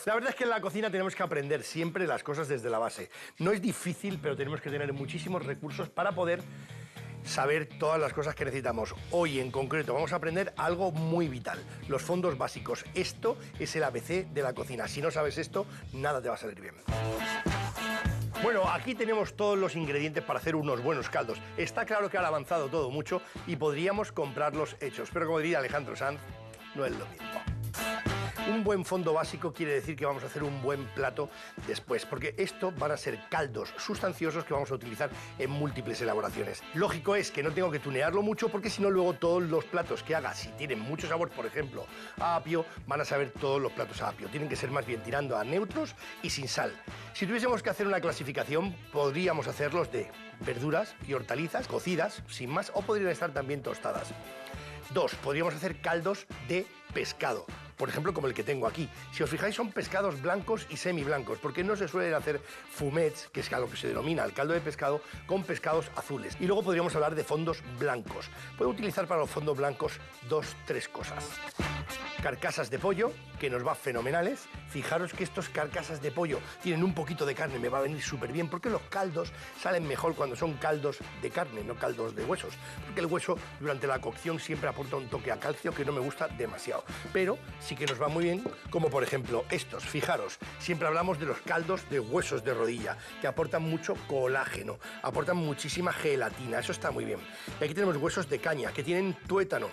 La verdad es que en la cocina tenemos que aprender siempre las cosas desde la base. No es difícil, pero tenemos que tener muchísimos recursos para poder saber todas las cosas que necesitamos. Hoy en concreto vamos a aprender algo muy vital, los fondos básicos. Esto es el ABC de la cocina. Si no sabes esto, nada te va a salir bien. Bueno, aquí tenemos todos los ingredientes para hacer unos buenos caldos. Está claro que ha avanzado todo mucho y podríamos comprarlos hechos, pero como diría Alejandro Sanz, no es lo mismo. Un buen fondo básico quiere decir que vamos a hacer un buen plato después, porque esto van a ser caldos sustanciosos que vamos a utilizar en múltiples elaboraciones. Lógico es que no tengo que tunearlo mucho, porque si no luego todos los platos que haga, si tienen mucho sabor, por ejemplo, a apio, van a saber todos los platos a apio. Tienen que ser más bien tirando a neutros y sin sal. Si tuviésemos que hacer una clasificación, podríamos hacerlos de verduras y hortalizas cocidas, sin más, o podrían estar también tostadas. 2, podríamos hacer caldos de pescado. Por ejemplo, como el que tengo aquí. Si os fijáis, son pescados blancos y semiblancos, porque no se suelen hacer fumets, que es a lo que se denomina el caldo de pescado, con pescados azules. Y luego podríamos hablar de fondos blancos. Puedo utilizar para los fondos blancos 2-3 cosas. Carcasas de pollo, que nos va fenomenales. Fijaros que estos carcasas de pollo tienen un poquito de carne, me va a venir súper bien, porque los caldos salen mejor cuando son caldos de carne, no caldos de huesos, porque el hueso durante la cocción siempre aporta un toque a calcio que no me gusta demasiado, pero sí que nos va muy bien, como por ejemplo estos. Fijaros, siempre hablamos de los caldos de huesos de rodilla, que aportan mucho colágeno, aportan muchísima gelatina, eso está muy bien. Y aquí tenemos huesos de caña, que tienen tuétano.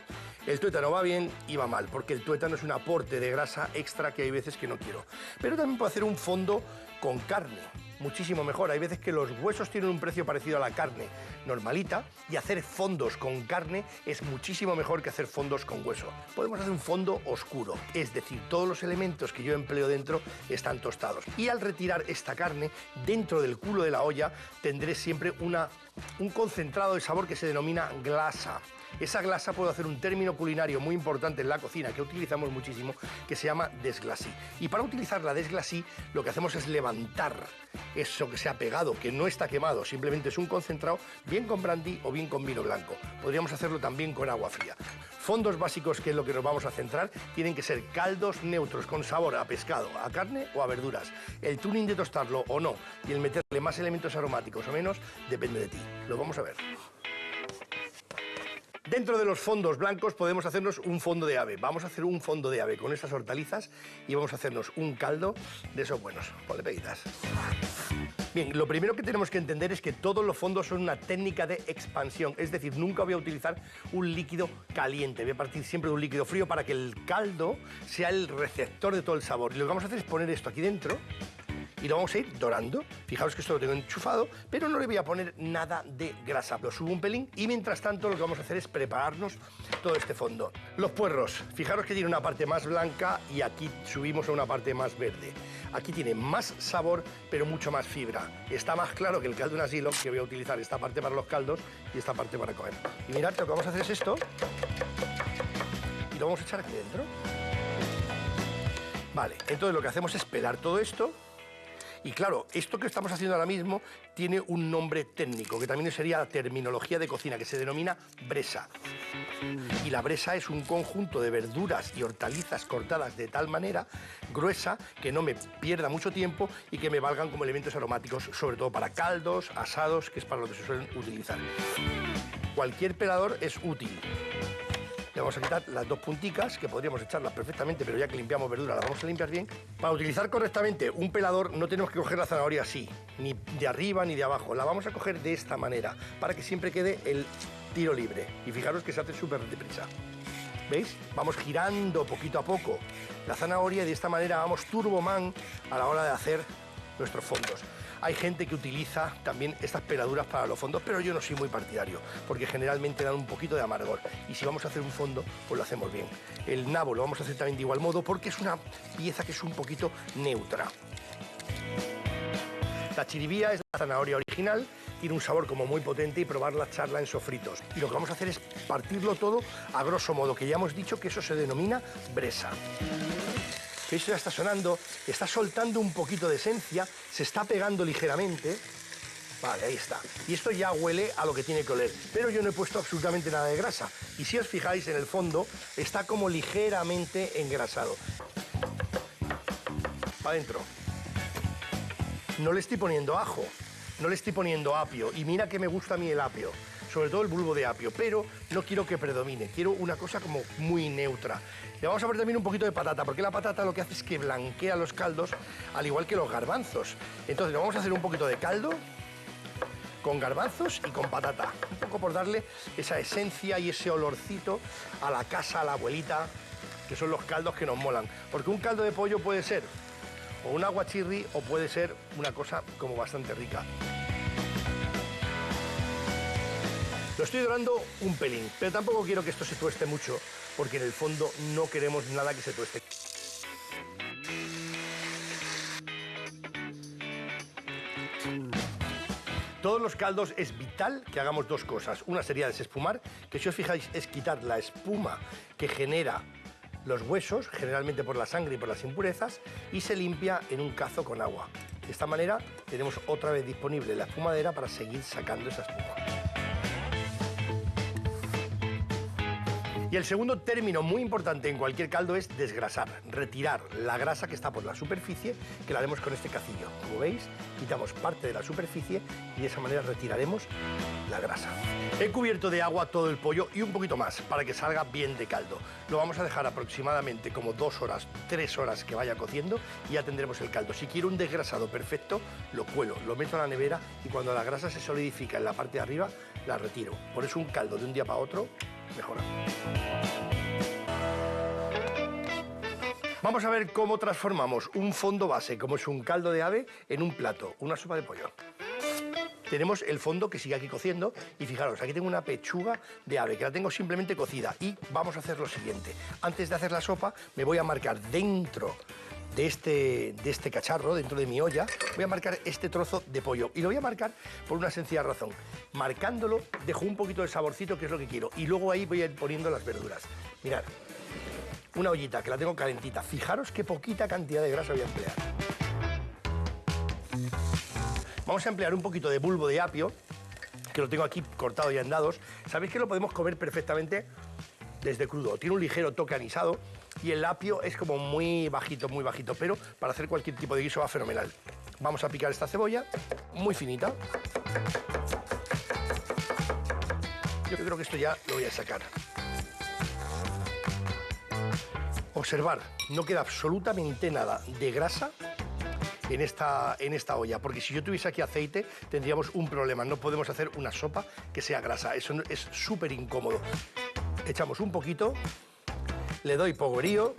El tuétano va bien y va mal, porque el tuétano es un aporte de grasa extra que hay veces que no quiero. Pero también puedo hacer un fondo con carne, muchísimo mejor. Hay veces que los huesos tienen un precio parecido a la carne normalita, y hacer fondos con carne es muchísimo mejor que hacer fondos con hueso. Podemos hacer un fondo oscuro, es decir, todos los elementos que yo empleo dentro están tostados. Y al retirar esta carne, dentro del culo de la olla tendré siempre un concentrado de sabor que se denomina glasa. Esa glasa, puedo hacer un término culinario muy importante en la cocina que utilizamos muchísimo, que se llama desglasí. Y para utilizar la desglasí, lo que hacemos es levantar eso que se ha pegado, que no está quemado, simplemente es un concentrado, bien con brandy o bien con vino blanco. Podríamos hacerlo también con agua fría. Fondos básicos, que es lo que nos vamos a centrar, tienen que ser caldos neutros con sabor a pescado, a carne o a verduras. El tuning de tostarlo o no y el meterle más elementos aromáticos o menos depende de ti. Lo vamos a ver. Dentro de los fondos blancos podemos hacernos un fondo de ave. Vamos a hacer un fondo de ave con estas hortalizas y vamos a hacernos un caldo de esos buenos. Ponle peguitas. Bien, lo primero que tenemos que entender es que todos los fondos son una técnica de expansión, es decir, nunca voy a utilizar un líquido caliente, voy a partir siempre de un líquido frío para que el caldo sea el receptor de todo el sabor. Y lo que vamos a hacer es poner esto aquí dentro y lo vamos a ir dorando. Fijaros que esto lo tengo enchufado, pero no le voy a poner nada de grasa. Lo subo un pelín y mientras tanto lo que vamos a hacer es prepararnos todo este fondo. Los puerros, fijaros que tiene una parte más blanca y aquí subimos a una parte más verde. Aquí tiene más sabor, pero mucho más fibra. Está más claro que el caldo de un asilo, que voy a utilizar esta parte para los caldos y esta parte para comer. Y mirad, lo que vamos a hacer es esto. Y lo vamos a echar aquí dentro. Vale, entonces lo que hacemos es pelar todo esto. Y claro, esto que estamos haciendo ahora mismo tiene un nombre técnico, que también sería la terminología de cocina, que se denomina bresa. Y la bresa es un conjunto de verduras y hortalizas cortadas de tal manera gruesa que no me pierda mucho tiempo y que me valgan como elementos aromáticos, sobre todo para caldos, asados, que es para lo que se suelen utilizar. Cualquier pelador es útil. Le vamos a quitar las dos punticas, que podríamos echarlas perfectamente, pero ya que limpiamos verdura, las vamos a limpiar bien. Para utilizar correctamente un pelador no tenemos que coger la zanahoria así, ni de arriba ni de abajo. La vamos a coger de esta manera, para que siempre quede el tiro libre. Y fijaros que se hace súper deprisa. ¿Veis? Vamos girando poquito a poco la zanahoria y de esta manera vamos turboman a la hora de hacer nuestros fondos. Hay gente que utiliza también estas peladuras para los fondos, pero yo no soy muy partidario, porque generalmente dan un poquito de amargor. Y si vamos a hacer un fondo, pues lo hacemos bien. El nabo lo vamos a hacer también de igual modo, porque es una pieza que es un poquito neutra. La chiribía es la zanahoria original, tiene un sabor como muy potente y probarla, echarla en sofritos. Y lo que vamos a hacer es partirlo todo a grosso modo, que ya hemos dicho que eso se denomina bresa. Eso ya está sonando, está soltando un poquito de esencia, se está pegando ligeramente. Vale, ahí está. Y esto ya huele a lo que tiene que oler. Pero yo no he puesto absolutamente nada de grasa. Y si os fijáis, en el fondo está como ligeramente engrasado. para adentro. No le estoy poniendo ajo, no le estoy poniendo apio. Y mira que me gusta a mí el apio, sobre todo el bulbo de apio, pero no quiero que predomine, quiero una cosa como muy neutra. Le vamos a poner también un poquito de patata, porque la patata lo que hace es que blanquea los caldos, al igual que los garbanzos. Entonces le vamos a hacer un poquito de caldo con garbanzos y con patata, un poco por darle esa esencia y ese olorcito a la casa, a la abuelita, que son los caldos que nos molan. Porque un caldo de pollo puede ser o un aguachirri o puede ser una cosa como bastante rica. Lo estoy dorando un pelín, pero tampoco quiero que esto se tueste mucho, porque en el fondo no queremos nada que se tueste. Todos los caldos es vital que hagamos dos cosas. Una sería desespumar, que si os fijáis es quitar la espuma que genera los huesos, generalmente por la sangre y por las impurezas, y se limpia en un cazo con agua. De esta manera tenemos otra vez disponible la espumadera para seguir sacando esa espuma. Y el segundo término muy importante en cualquier caldo es desgrasar, retirar la grasa que está por la superficie, que la haremos con este cacillo. Como veis, quitamos parte de la superficie y de esa manera retiraremos la grasa. He cubierto de agua todo el pollo y un poquito más para que salga bien de caldo. Lo vamos a dejar aproximadamente como 2 horas, 3 horas que vaya cociendo y ya tendremos el caldo. Si quiero un desgrasado perfecto, lo cuelo, lo meto a la nevera y cuando la grasa se solidifica en la parte de arriba, la retiro. Por eso un caldo de un día para otro mejora. Vamos a ver cómo transformamos un fondo base, como es un caldo de ave, en un plato, una sopa de pollo. Tenemos el fondo que sigue aquí cociendo y fijaros, aquí tengo una pechuga de ave que la tengo simplemente cocida y vamos a hacer lo siguiente. Antes de hacer la sopa me voy a marcar dentro de este cacharro, dentro de mi olla, voy a marcar este trozo de pollo y lo voy a marcar por una sencilla razón. Marcándolo dejo un poquito de saborcito, que es lo que quiero, y luego ahí voy a ir poniendo las verduras. Mirad, una ollita que la tengo calentita, fijaros qué poquita cantidad de grasa voy a emplear. Vamos a emplear un poquito de bulbo de apio, que lo tengo aquí cortado ya en dados. Sabéis que lo podemos comer perfectamente desde crudo, tiene un ligero toque anisado y el apio es como muy bajito, pero para hacer cualquier tipo de guiso va fenomenal. Vamos a picar esta cebolla, muy finita. Yo creo que esto ya lo voy a sacar. Observar, no queda absolutamente nada de grasa en esta olla, porque si yo tuviese aquí aceite tendríamos un problema, no podemos hacer una sopa que sea grasa, eso es súper incómodo. Echamos un poquito, le doy pogorío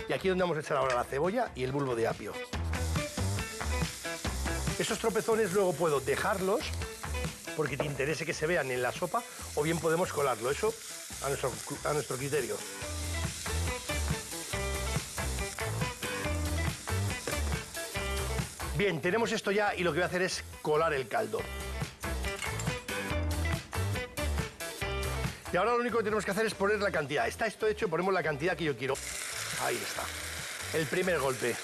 y aquí es donde vamos a echar ahora la cebolla y el bulbo de apio. Esos tropezones luego puedo dejarlos porque te interese que se vean en la sopa o bien podemos colarlo, eso a nuestro criterio. Bien, tenemos esto ya y lo que voy a hacer es colar el caldo. Y ahora lo único que tenemos que hacer es poner la cantidad. Está esto hecho, ponemos la cantidad que yo quiero. Ahí está. El primer golpe,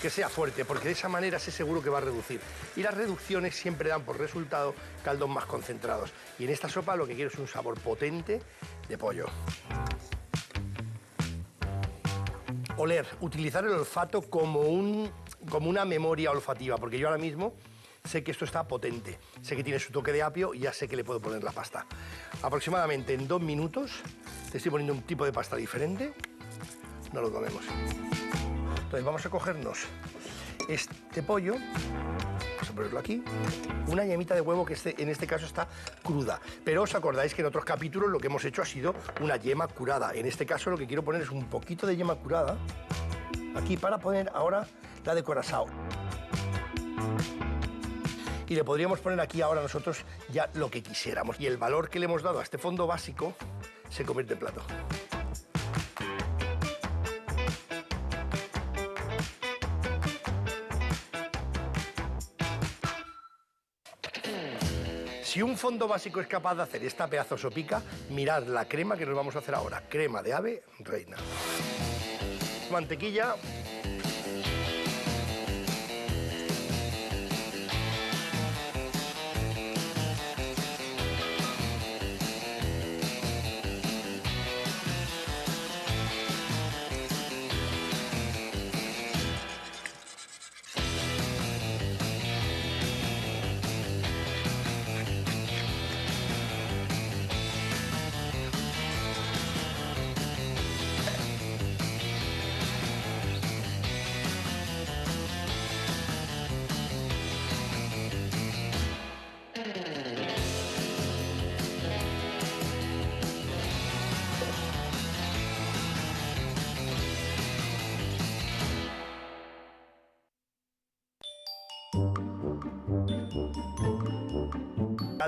que sea fuerte, porque de esa manera sé seguro que va a reducir. Y las reducciones siempre dan por resultado caldos más concentrados. Y en esta sopa lo que quiero es un sabor potente de pollo. Oler, utilizar el olfato como una memoria olfativa, porque yo ahora mismo sé que esto está potente, sé que tiene su toque de apio y ya sé que le puedo poner la pasta. Aproximadamente en 2 minutos te estoy poniendo un tipo de pasta diferente, no lo comemos. Entonces vamos a cogernos este pollo, vamos a ponerlo aquí, una yemita de huevo que en este caso está cruda, pero os acordáis que en otros capítulos lo que hemos hecho ha sido una yema curada. En este caso lo que quiero poner es un poquito de yema curada aquí para poner ahora la de curazao. Y le podríamos poner aquí ahora nosotros ya lo que quisiéramos. Y el valor que le hemos dado a este fondo básico se convierte en plato. Si un fondo básico es capaz de hacer esta pedazo sopica, mirad la crema que nos vamos a hacer ahora. Crema de ave reina. Mantequilla.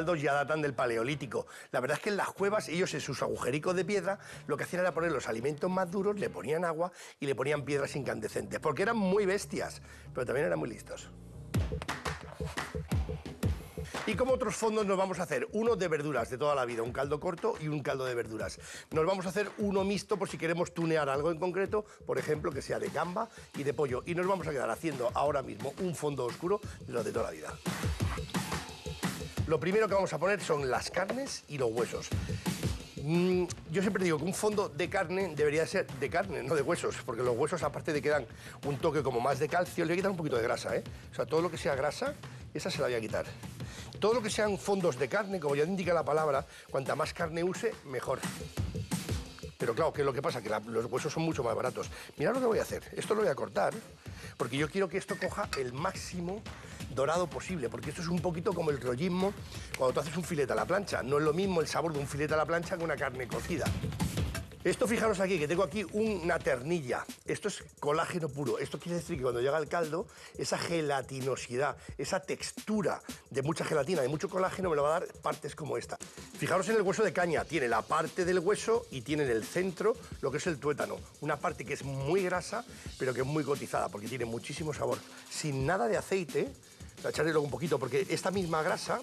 caldos ya datan del Paleolítico. La verdad es que en las cuevas, ellos en sus agujericos de piedra, lo que hacían era poner los alimentos más duros, le ponían agua y le ponían piedras incandescentes, porque eran muy bestias, pero también eran muy listos. Y como otros fondos nos vamos a hacer uno de verduras de toda la vida, un caldo corto y un caldo de verduras. Nos vamos a hacer uno mixto por si queremos tunear algo en concreto, por ejemplo, que sea de gamba y de pollo. Y nos vamos a quedar haciendo ahora mismo un fondo oscuro de los de toda la vida. Lo primero que vamos a poner son las carnes y los huesos. Yo siempre digo que un fondo de carne debería ser de carne, no de huesos, porque los huesos, aparte de que dan un toque como más de calcio, le voy a quitar un poquito de grasa, ¿eh? O sea, todo lo que sea grasa, esa se la voy a quitar. Todo lo que sean fondos de carne, como ya indica la palabra, cuanta más carne use, mejor. Pero claro, ¿qué es lo que pasa? Que los huesos son mucho más baratos. Mirad lo que voy a hacer. Esto lo voy a cortar, porque yo quiero que esto coja el máximo dorado posible, porque esto es un poquito como el rollismo cuando tú haces un filete a la plancha. No es lo mismo el sabor de un filete a la plancha que una carne cocida. Esto, fijaros aquí, que tengo aquí una ternilla. Esto es colágeno puro. Esto quiere decir que cuando llega el caldo, esa gelatinosidad, esa textura de mucha gelatina, de mucho colágeno, me lo va a dar partes como esta. Fijaros en el hueso de caña. Tiene la parte del hueso y tiene en el centro lo que es el tuétano. Una parte que es muy grasa, pero que es muy cotizada, porque tiene muchísimo sabor. Sin nada de aceite, voy a echarle luego un poquito, porque esta misma grasa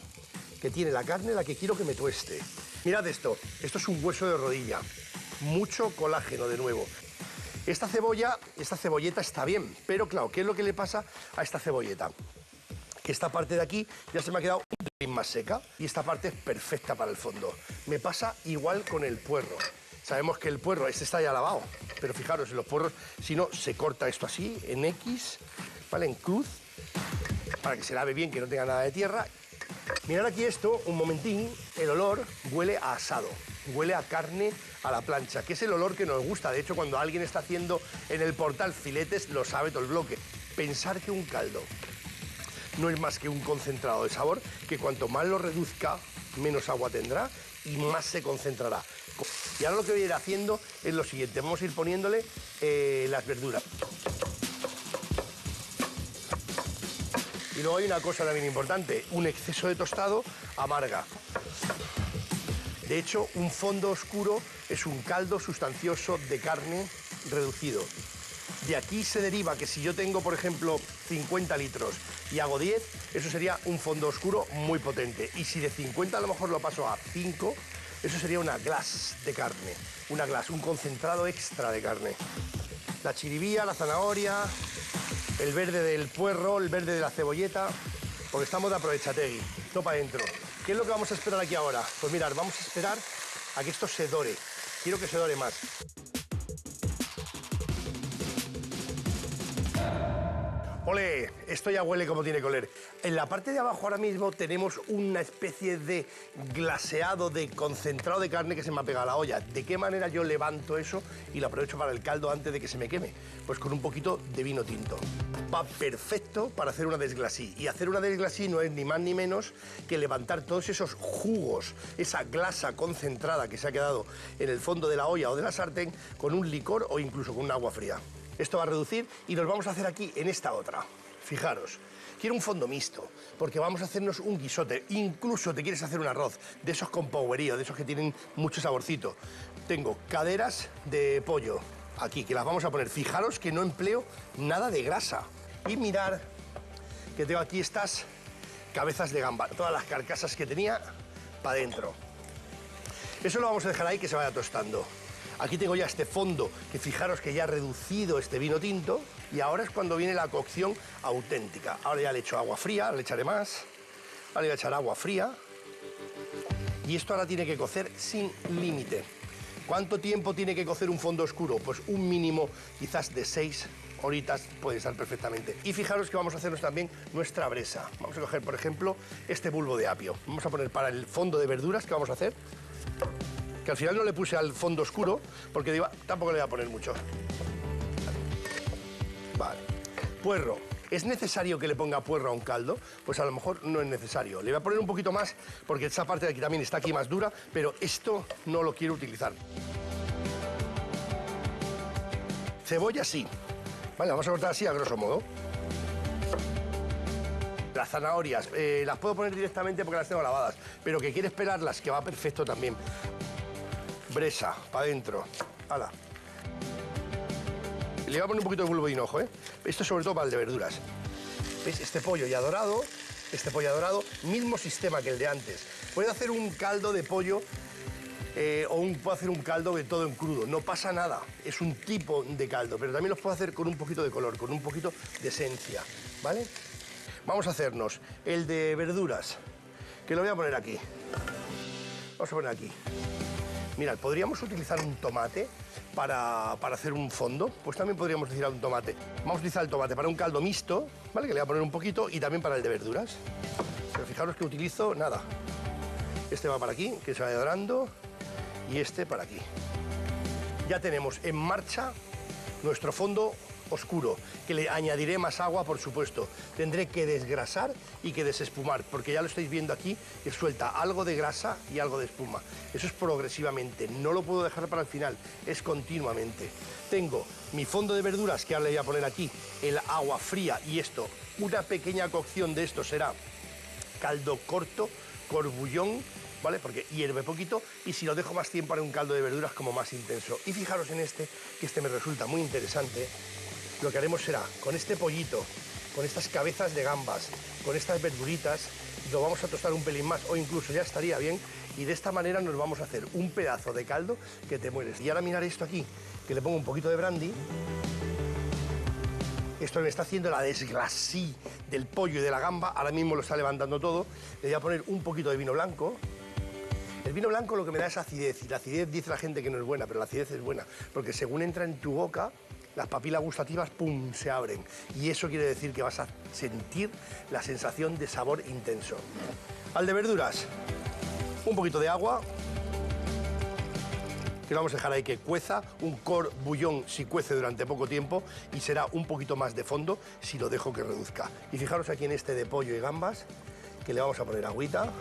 que tiene la carne, la que quiero que me tueste. Mirad esto. Esto es un hueso de rodilla. Mucho colágeno de nuevo. Esta cebolleta está bien, pero claro, ¿qué es lo que le pasa a esta cebolleta? Que esta parte de aquí ya se me ha quedado un pelín más seca y esta parte es perfecta para el fondo. Me pasa igual con el puerro. Sabemos que el puerro, este está ya lavado, pero fijaros, en los puerros, si no, se corta esto así, en X, ¿vale? En cruz, para que se lave bien, que no tenga nada de tierra. Mirad aquí esto, un momentín, el olor huele a asado, huele a carne a la plancha, que es el olor que nos gusta. De hecho, cuando alguien está haciendo en el portal filetes, lo sabe todo el bloque. Pensar que un caldo no es más que un concentrado de sabor, que cuanto más lo reduzca, menos agua tendrá y más se concentrará. Y ahora lo que voy a ir haciendo es lo siguiente, vamos a ir poniéndole las verduras. Y luego hay una cosa también importante, un exceso de tostado amarga. De hecho, un fondo oscuro es un caldo sustancioso de carne reducido. De aquí se deriva que si yo tengo, por ejemplo, 50 litros y hago 10, eso sería un fondo oscuro muy potente. Y si de 50 a lo mejor lo paso a 5, eso sería una glace de carne. Una glace, un concentrado extra de carne. La chiribía, la zanahoria, el verde del puerro, el verde de la cebolleta, porque estamos de aprovechategui. Todo para adentro. ¿Qué es lo que vamos a esperar aquí ahora? Pues mirad, vamos a esperar a que esto se dore. Quiero que se dore más. ¡Ole! Esto ya huele como tiene que oler. En la parte de abajo ahora mismo tenemos una especie de glaseado, de concentrado de carne que se me ha pegado a la olla. ¿De qué manera yo levanto eso y lo aprovecho para el caldo antes de que se me queme? Pues con un poquito de vino tinto. Va perfecto para hacer una desglasí. Y hacer una desglasí no es ni más ni menos que levantar todos esos jugos, esa grasa concentrada que se ha quedado en el fondo de la olla o de la sartén con un licor o incluso con un agua fría. Esto va a reducir y nos vamos a hacer aquí en esta otra. Fijaros, quiero un fondo mixto, porque vamos a hacernos un guisote. Incluso te quieres hacer un arroz, de esos con powerío, de esos que tienen mucho saborcito. Tengo caderas de pollo aquí, que las vamos a poner. Fijaros que no empleo nada de grasa. Y mirar que tengo aquí estas cabezas de gamba, todas las carcasas que tenía para adentro. Eso lo vamos a dejar ahí que se vaya tostando. Aquí tengo ya este fondo, que fijaros que ya ha reducido este vino tinto, y ahora es cuando viene la cocción auténtica. Ahora ya le echo agua fría, le echaré más, ahora le voy a echar agua fría, y esto ahora tiene que cocer sin límite. ¿Cuánto tiempo tiene que cocer un fondo oscuro? Pues un mínimo quizás de 6 horitas puede estar perfectamente. Y fijaros que vamos a hacernos también nuestra bresa. Vamos a coger, por ejemplo, este bulbo de apio. Vamos a poner para el fondo de verduras que vamos a hacer, que al final no le puse al fondo oscuro, porque digo, tampoco le voy a poner mucho. Vale. Puerro. ¿Es necesario que le ponga puerro a un caldo? Pues a lo mejor no es necesario. Le voy a poner un poquito más, porque esa parte de aquí también está aquí más dura, pero esto no lo quiero utilizar. Cebolla sí. Vale, vamos a cortar así a grosso modo. Las zanahorias, las puedo poner directamente porque las tengo lavadas, pero que quieres pelarlas, que va perfecto también. Bresa, para adentro. ¡Hala! Le voy a poner un poquito de bulbo de hinojo, ¿eh? Esto sobre todo para el de verduras. ¿Veis? Este pollo ya dorado, mismo sistema que el de antes. Puedo hacer un caldo de pollo puedo hacer un caldo de todo en crudo, no pasa nada, es un tipo de caldo, pero también los puedo hacer con un poquito de color, con un poquito de esencia, ¿vale? Vamos a hacernos el de verduras, que lo voy a poner aquí. Vamos a poner aquí. Mirad, podríamos utilizar un tomate para hacer un fondo, pues también podríamos utilizar un tomate. Vamos a utilizar el tomate para un caldo mixto, ¿vale? Que le voy a poner un poquito y también para el de verduras. Pero fijaros que utilizo nada. Este va para aquí, que se vaya dorando, y este para aquí. Ya tenemos en marcha nuestro fondo oscuro, que le añadiré más agua, por supuesto. Tendré que desgrasar y que desespumar, porque ya lo estáis viendo aquí, que suelta algo de grasa y algo de espuma. Eso es progresivamente, no lo puedo dejar para el final, es continuamente. Tengo mi fondo de verduras, que ahora le voy a poner aquí, el agua fría, y esto, una pequeña cocción de esto será caldo corto, corbullón, ¿vale? Porque hierve poquito, y si lo dejo más tiempo haré un caldo de verduras como más intenso. Y fijaros en este, que este me resulta muy interesante. Lo que haremos será, con este pollito, con estas cabezas de gambas, con estas verduritas, lo vamos a tostar un pelín más, o incluso ya estaría bien, y de esta manera nos vamos a hacer un pedazo de caldo que te mueres. Y ahora mirad esto aquí, que le pongo un poquito de brandy. Esto me está haciendo la desgrasí del pollo y de la gamba, ahora mismo lo está levantando todo. Le voy a poner un poquito de vino blanco. El vino blanco lo que me da es acidez, y la acidez dice la gente que no es buena, pero la acidez es buena, porque según entra en tu boca, las papilas gustativas, ¡pum!, se abren. Y eso quiere decir que vas a sentir la sensación de sabor intenso. Al de verduras, un poquito de agua, que lo vamos a dejar ahí que cueza, un corbullón si cuece durante poco tiempo, y será un poquito más de fondo si lo dejo que reduzca. Y fijaros aquí en este de pollo y gambas, que le vamos a poner agüita.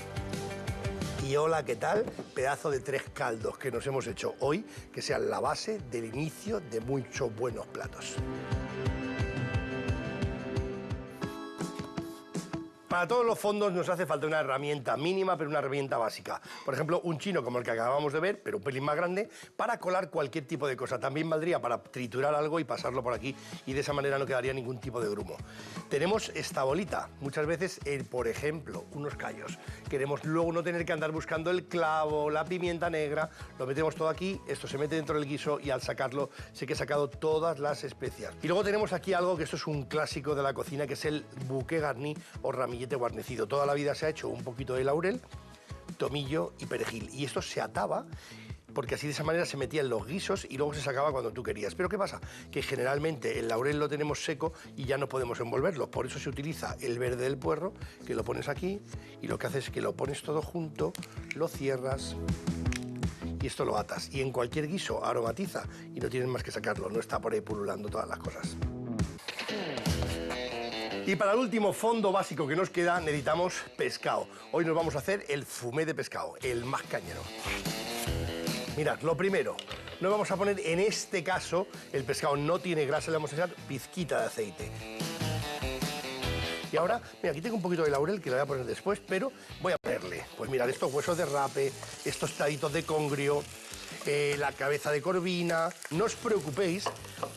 Y hola, ¿qué tal? Pedazo de 3 caldos que nos hemos hecho hoy, que sean la base del inicio de muchos buenos platos. Para todos los fondos nos hace falta una herramienta mínima, pero una herramienta básica. Por ejemplo, un chino como el que acabamos de ver, pero un pelín más grande, para colar cualquier tipo de cosa. También valdría para triturar algo y pasarlo por aquí, y de esa manera no quedaría ningún tipo de grumo. Tenemos esta bolita. Muchas veces, por ejemplo, unos callos. Queremos luego no tener que andar buscando el clavo, la pimienta negra. Lo metemos todo aquí, esto se mete dentro del guiso y al sacarlo sé que he sacado todas las especias. Y luego tenemos aquí algo que esto es un clásico de la cocina, que es el bouquet garni o ramillete guarnecido. Toda la vida se ha hecho un poquito de laurel, tomillo y perejil, y esto se ataba porque así de esa manera se metía en los guisos y luego se sacaba cuando tú querías. Pero ¿qué pasa? Que generalmente el laurel lo tenemos seco y ya no podemos envolverlo, por eso se utiliza el verde del puerro, que lo pones aquí y lo que haces es que lo pones todo junto, lo cierras y esto lo atas, y en cualquier guiso aromatiza y no tienes más que sacarlo, no está por ahí pululando todas las cosas. Y para el último fondo básico que nos queda necesitamos pescado. Hoy nos vamos a hacer el fumé de pescado, el más cañero. Mirad, lo primero, nos vamos a poner, en este caso, el pescado no tiene grasa, le vamos a echar pizquita de aceite. Y ahora, mira, aquí tengo un poquito de laurel que lo voy a poner después, pero voy a ponerle, pues mirad, estos huesos de rape, estos taditos de congrio, la cabeza de corvina. No os preocupéis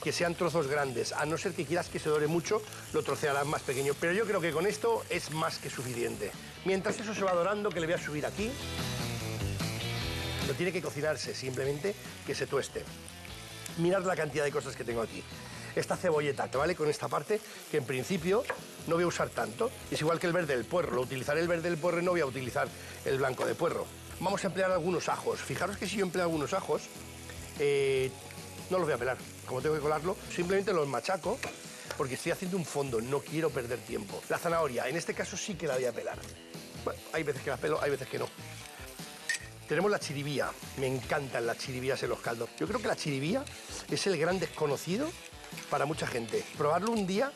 que sean trozos grandes, a no ser que quieras que se dore mucho, lo trocearás más pequeño, pero yo creo que con esto es más que suficiente. Mientras eso se va dorando, que le voy a subir aquí, no tiene que cocinarse, simplemente que se tueste. Mirad la cantidad de cosas que tengo aquí. Esta cebolleta, ¿vale? Con esta parte, que en principio no voy a usar tanto. Es igual que el verde del puerro, lo utilizaré el verde del puerro y no voy a utilizar el blanco de puerro. Vamos a emplear algunos ajos. Fijaros que si yo empleo algunos ajos, no los voy a pelar. Como tengo que colarlo, simplemente los machaco, porque estoy haciendo un fondo, no quiero perder tiempo. La zanahoria, en este caso sí que la voy a pelar. Bueno, hay veces que la pelo, hay veces que no. Tenemos la chiribía, me encantan las chiribías en los caldos. Yo creo que la chiribía es el gran desconocido para mucha gente. Probarlo un día,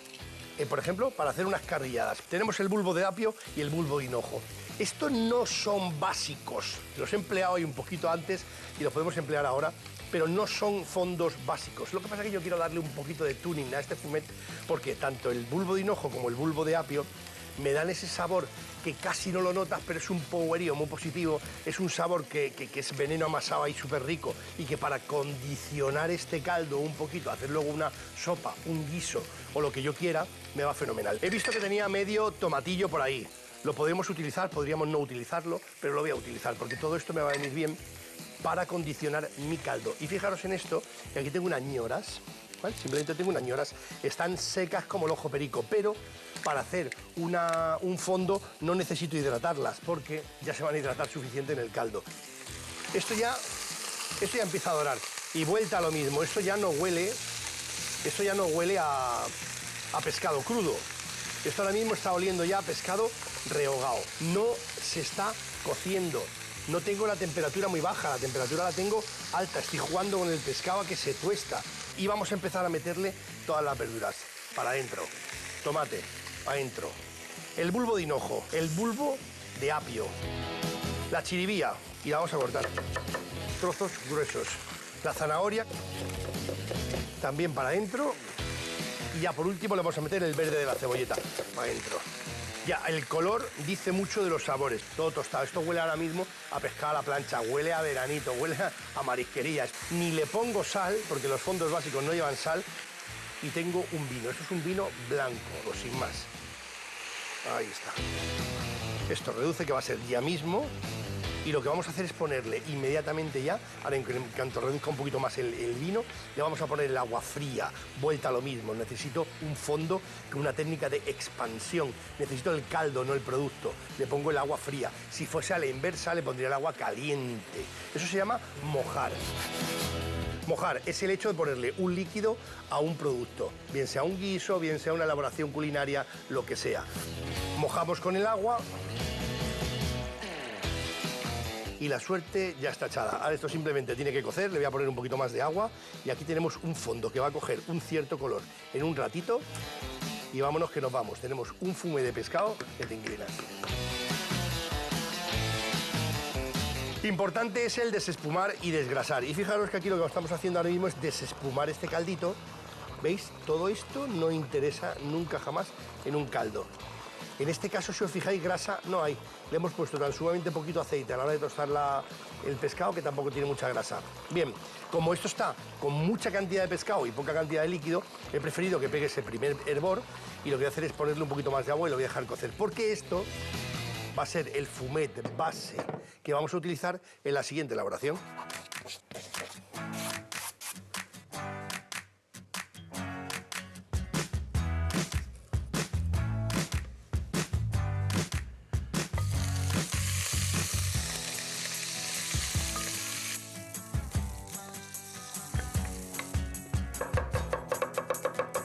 por ejemplo, para hacer unas carrilladas. Tenemos el bulbo de apio y el bulbo de hinojo. Estos no son básicos, los he empleado hoy un poquito antes y los podemos emplear ahora, pero no son fondos básicos. Lo que pasa es que yo quiero darle un poquito de tuning a este fumet, porque tanto el bulbo de hinojo como el bulbo de apio me dan ese sabor que casi no lo notas, pero es un powerío muy positivo, es un sabor que es veneno amasado ahí súper rico y que para condicionar este caldo un poquito, hacer luego una sopa, un guiso o lo que yo quiera, me va fenomenal. He visto que tenía medio tomatillo por ahí. Lo podemos utilizar, podríamos no utilizarlo, pero lo voy a utilizar porque todo esto me va a venir bien para condicionar mi caldo. Y fijaros en esto, que aquí tengo unas ñoras, ¿vale? Simplemente tengo unas ñoras, están secas como el ojo perico, pero para hacer un fondo no necesito hidratarlas porque ya se van a hidratar suficiente en el caldo. Esto ya empieza a dorar y vuelta a lo mismo, esto ya no huele a pescado crudo. Esto ahora mismo está oliendo ya a pescado rehogado. No se está cociendo. No tengo la temperatura muy baja, la temperatura la tengo alta. Estoy jugando con el pescado a que se tuesta. Y vamos a empezar a meterle todas las verduras. Para adentro. Tomate, adentro. El bulbo de hinojo, el bulbo de apio. La chiribía, y la vamos a cortar. Trozos gruesos. La zanahoria, también para adentro. Y ya por último le vamos a meter el verde de la cebolleta para adentro. Ya, el color dice mucho de los sabores. Todo tostado. Esto huele ahora mismo a pescado a la plancha, huele a veranito, huele a marisquerías. Ni le pongo sal, porque los fondos básicos no llevan sal. Y tengo un vino. Esto es un vino blanco, o sin más. Ahí está. Esto reduce, que va a ser ya mismo. Y lo que vamos a hacer es ponerle inmediatamente ya, ahora en cuanto reduzca un poquito más el vino, le vamos a poner el agua fría, vuelta a lo mismo. Necesito un fondo con una técnica de expansión. Necesito el caldo, no el producto. Le pongo el agua fría. Si fuese a la inversa, le pondría el agua caliente. Eso se llama mojar. Mojar es el hecho de ponerle un líquido a un producto, bien sea un guiso, bien sea una elaboración culinaria, lo que sea. Mojamos con el agua. Y la suerte ya está echada. Ahora esto simplemente tiene que cocer, le voy a poner un poquito más de agua y aquí tenemos un fondo que va a coger un cierto color en un ratito y vámonos que nos vamos. Tenemos un fume de pescado que te inclinas. Importante es el desespumar y desgrasar. Y fijaros que aquí lo que estamos haciendo ahora mismo es desespumar este caldito. ¿Veis? Todo esto no interesa nunca jamás en un caldo. En este caso, si os fijáis, grasa no hay. Le hemos puesto tan sumamente poquito aceite a la hora de tostar el pescado que tampoco tiene mucha grasa. Bien, como esto está con mucha cantidad de pescado y poca cantidad de líquido, he preferido que pegue ese primer hervor y lo que voy a hacer es ponerle un poquito más de agua y lo voy a dejar cocer. Porque esto va a ser el fumet base que vamos a utilizar en la siguiente elaboración.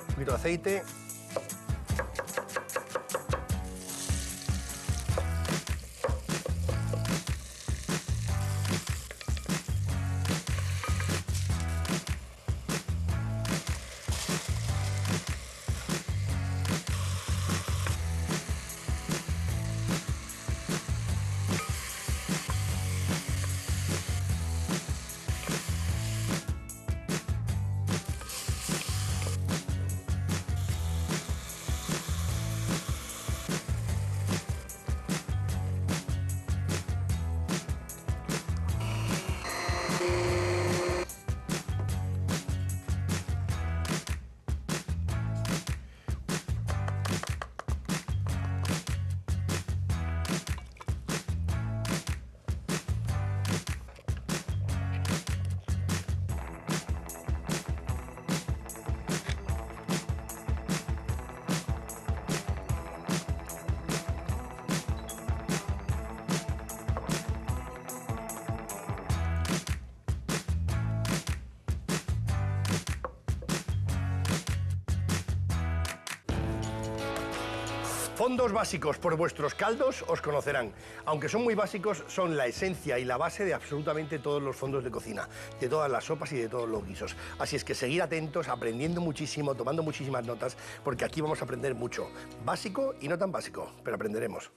Un poquito de aceite. Fondos básicos por vuestros caldos os conocerán. Aunque son muy básicos, son la esencia y la base de absolutamente todos los fondos de cocina, de todas las sopas y de todos los guisos. Así es que seguir atentos, aprendiendo muchísimo, tomando muchísimas notas, porque aquí vamos a aprender mucho. Básico y no tan básico, pero aprenderemos.